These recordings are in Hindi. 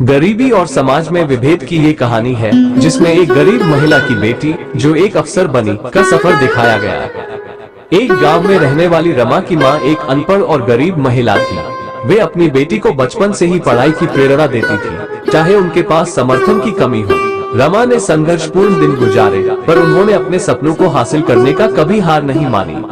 गरीबी और समाज में विभेद की ये कहानी है, जिसमें एक गरीब महिला की बेटी जो एक अफसर बनी का सफर दिखाया गया। एक गांव में रहने वाली रमा की मां एक अनपढ़ और गरीब महिला थी। वे अपनी बेटी को बचपन से ही पढ़ाई की प्रेरणा देती थी, चाहे उनके पास समर्थन की कमी हो। रमा ने संघर्षपूर्ण दिन गुजारे, पर उन्होंने अपने सपनों को हासिल करने का कभी हार नहीं मानी।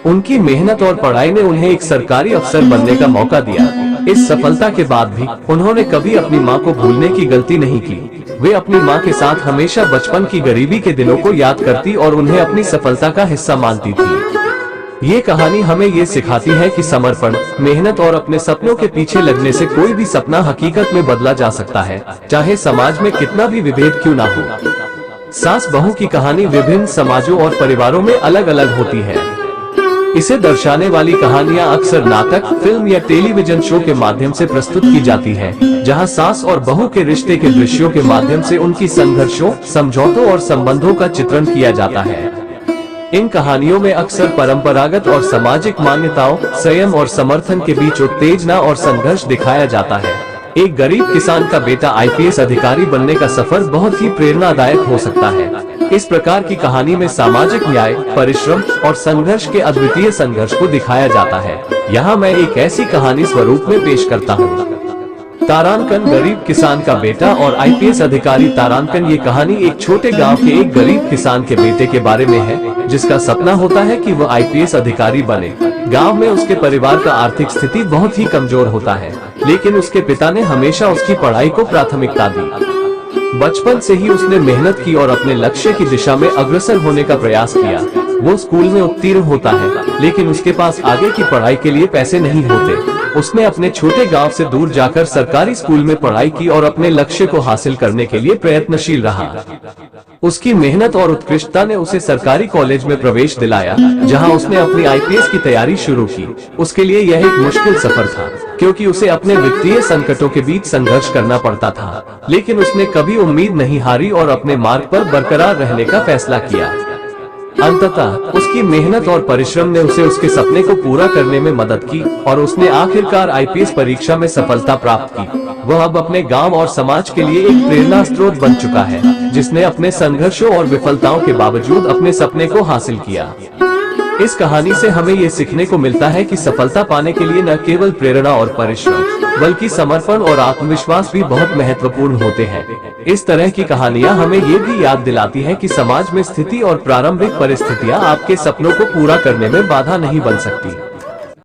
उनकी मेहनत और पढ़ाई ने उन्हें एक सरकारी अफसर बनने का मौका दिया। इस सफलता के बाद भी उन्होंने कभी अपनी मां को भूलने की गलती नहीं की। वे अपनी मां के साथ हमेशा बचपन की गरीबी के दिनों को याद करती और उन्हें अपनी सफलता का हिस्सा मानती थी। ये कहानी हमें ये सिखाती है कि समर्पण, मेहनत और अपने सपनों के पीछे लगने से कोई भी सपना हकीकत में बदला जा सकता है, चाहे समाज में कितना भी विभेद क्यों ना हो। सास बहू की कहानी विभिन्न समाजों और परिवारों में अलग अलग होती है। इसे दर्शाने वाली कहानियां अक्सर नाटक, फिल्म या टेलीविजन शो के माध्यम से प्रस्तुत की जाती है, जहां सास और बहू के रिश्ते के दृश्यों के माध्यम से उनकी संघर्षों, समझौतों और संबंधों का चित्रण किया जाता है। इन कहानियों में अक्सर परंपरागत और सामाजिक मान्यताओं, संयम और समर्थन के बीच उत्तेजना और संघर्ष दिखाया जाता है। एक गरीब किसान का बेटा आईपीएस अधिकारी बनने का सफर बहुत ही प्रेरणादायक हो सकता है। इस प्रकार की कहानी में सामाजिक न्याय, परिश्रम और संघर्ष के अद्वितीय संघर्ष को दिखाया जाता है। यहाँ मैं एक ऐसी कहानी स्वरूप में पेश करता हूँ। तारांकन, गरीब किसान का बेटा और आईपीएस अधिकारी। तारांकन ये कहानी एक छोटे गांव के एक गरीब किसान के बेटे के बारे में है, जिसका सपना होता है कि वह आईपीएस अधिकारी बने। गांव में उसके परिवार का आर्थिक स्थिति बहुत ही कमजोर होता है, लेकिन उसके पिता ने हमेशा उसकी पढ़ाई को प्राथमिकता दी। बचपन से ही उसने मेहनत की और अपने लक्ष्य की दिशा में अग्रसर होने का प्रयास किया। वो स्कूल में उत्तीर्ण होता है, लेकिन उसके पास आगे की पढ़ाई के लिए पैसे नहीं होते। उसने अपने छोटे गांव से दूर जाकर सरकारी स्कूल में पढ़ाई की और अपने लक्ष्य को हासिल करने के लिए प्रयत्नशील रहा। उसकी मेहनत और उत्कृष्टता ने उसे सरकारी कॉलेज में प्रवेश दिलाया, जहां उसने अपनी आईपीएस की तैयारी शुरू की। उसके लिए यह एक मुश्किल सफर था, क्योंकि उसे अपने वित्तीय संकटों के बीच संघर्ष करना पड़ता था, लेकिन उसने कभी उम्मीद नहीं हारी और अपने मार्ग पर बरकरार रहने का फैसला किया। अंततः उसकी मेहनत और परिश्रम ने उसे उसके सपने को पूरा करने में मदद की और उसने आखिरकार आईपीएस परीक्षा में सफलता प्राप्त की। वह अब अपने गांव और समाज के लिए एक प्रेरणा स्रोत बन चुका है, जिसने अपने संघर्षों और विफलताओं के बावजूद अपने सपने को हासिल किया। इस कहानी से हमें ये सीखने को मिलता है कि सफलता पाने के लिए न केवल प्रेरणा और परिश्रम, बल्कि समर्पण और आत्मविश्वास भी बहुत महत्वपूर्ण होते हैं। इस तरह की कहानियां हमें ये भी याद दिलाती हैं कि समाज में स्थिति और प्रारंभिक परिस्थितियां आपके सपनों को पूरा करने में बाधा नहीं बन सकती।